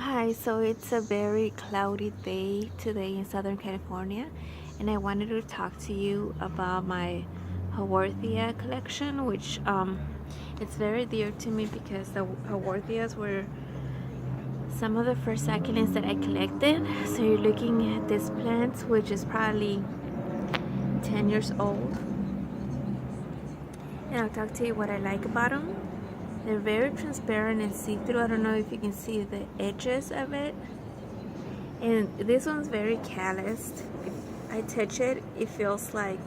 Hi, so it's a very cloudy day today in Southern California, and I wanted to talk to you about my HAWORTHIA collection, which it's very dear to me because the HAWORTHIAs were some of the first succulents that I collected. So you're looking at this plant, which is probably 10 years old, and I'll talk to you what I like about them. They're very transparent and see-through. I don't know if you can see the edges of it. And this one's very calloused. If I touch it, it feels like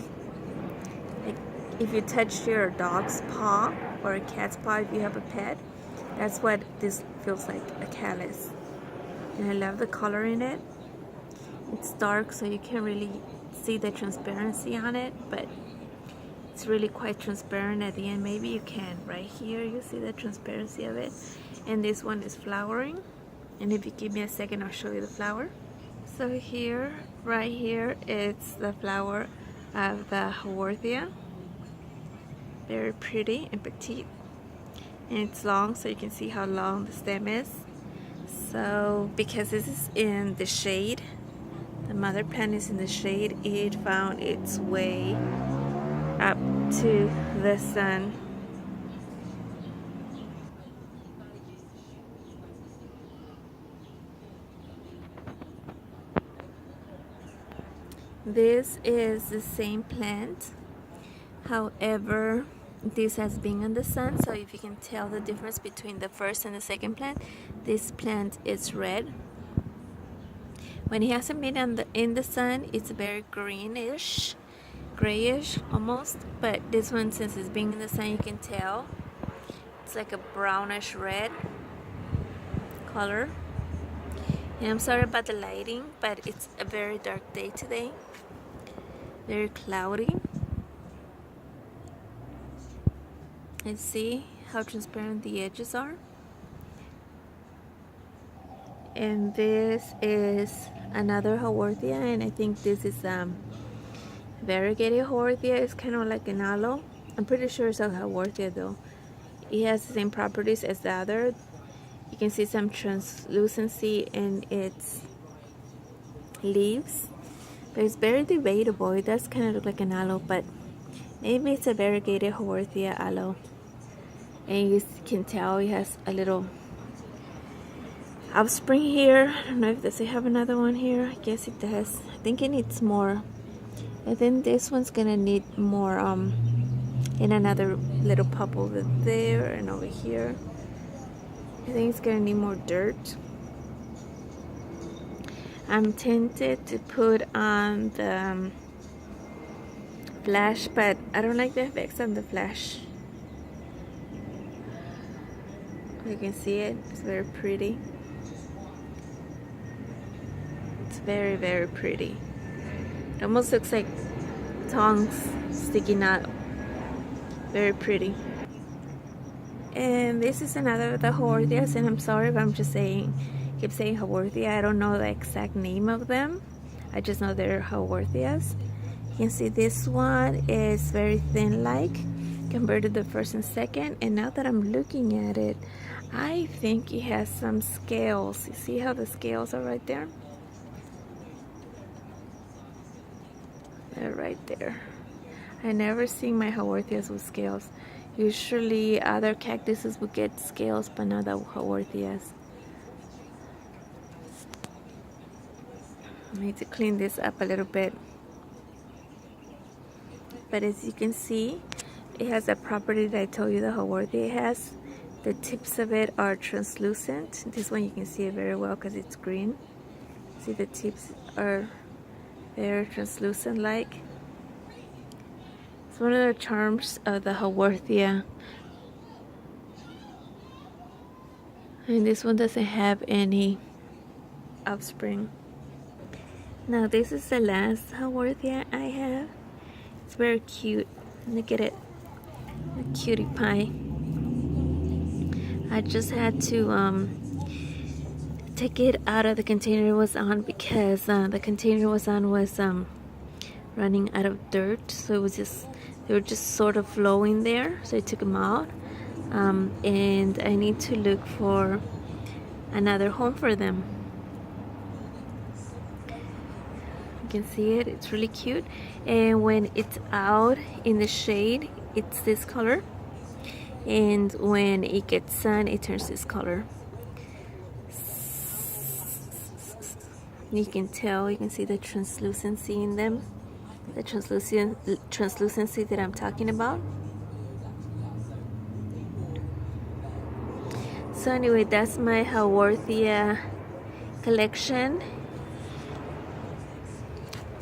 if you touch your dog's paw or a cat's paw if you have a pet. That's what this feels like, a callus. And I love the color in it. It's dark, so you can't really see the transparency on it, but it's really quite transparent at the end. Maybe you can. Right here you see the transparency of it. And this one is flowering, and if you give me a second I'll show you the flower. So here, right here, it's the flower of the HAWORTHIA. Very pretty and petite, and it's long, so you can see how long the stem is. So because this is in the shade, the mother plant is in the shade, it found its way up to the sun. This is the same plant, however this has been in the sun, so if you can tell the difference between the first and the second plant, this plant is red. When it hasn't been in the sun, it's very greenish, grayish almost, but this one, since it's being in the sun, you can tell it's like a brownish red color. And I'm sorry about the lighting, but it's a very dark day today, very cloudy. And see how transparent the edges are. And this is another Haworthia, and I think this is Variegated Haworthia. It's kind of like an aloe. I'm pretty sure it's a Haworthia though. It has the same properties as the other. You can see some translucency in its leaves, but it's very debatable. It does kind of look like an aloe, but maybe it's a Variegated Haworthia aloe. And you can tell it has a little offspring here. I don't know if does it have another one here. I guess it does. I think it needs more. I think this one's gonna need more in another little pup over there and over here. I think it's gonna need more dirt. I'm tempted to put on the flash, but I don't like the effects on the flash. You can see it. It's very pretty. It's very, very pretty. It almost looks like tongues sticking out. Very pretty. And this is another of the Haworthias, and I'm sorry if I'm just keep saying Haworthia. I don't know the exact name of them. I just know they're Haworthias. You can see this one is very thin like compared to the first and second, and now that I'm looking at it, I think it has some scales. You see how the scales are right there? They're right there. I never seen my Haworthias with scales. Usually other cactuses would get scales, but not the Haworthias. I need to clean this up a little bit. But as you can see, it has a property that I told you the Haworthia has. The tips of it are translucent. This one you can see it very well because it's green. See, the tips are very translucent like. It's one of the charms of the Haworthia. And this one doesn't have any offspring. Now this is the last Haworthia I have. It's very cute. Look at it. A cutie pie. I just had to take it out of the container it was on because the container it was on was running out of dirt, so it was they were just sort of flowing there, so I took them out. And I need to look for another home for them. You can see it, it's really cute. And when it's out in the shade, it's this color. And when it gets sun, it turns this color. You can tell, you can see the translucency in them, the translucency that I'm talking about. So anyway, that's my Haworthia collection.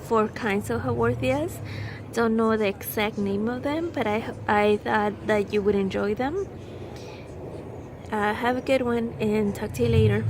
4 kinds of Haworthias. Don't know the exact name of them, but I thought that you would enjoy them. Have a good one and talk to you later.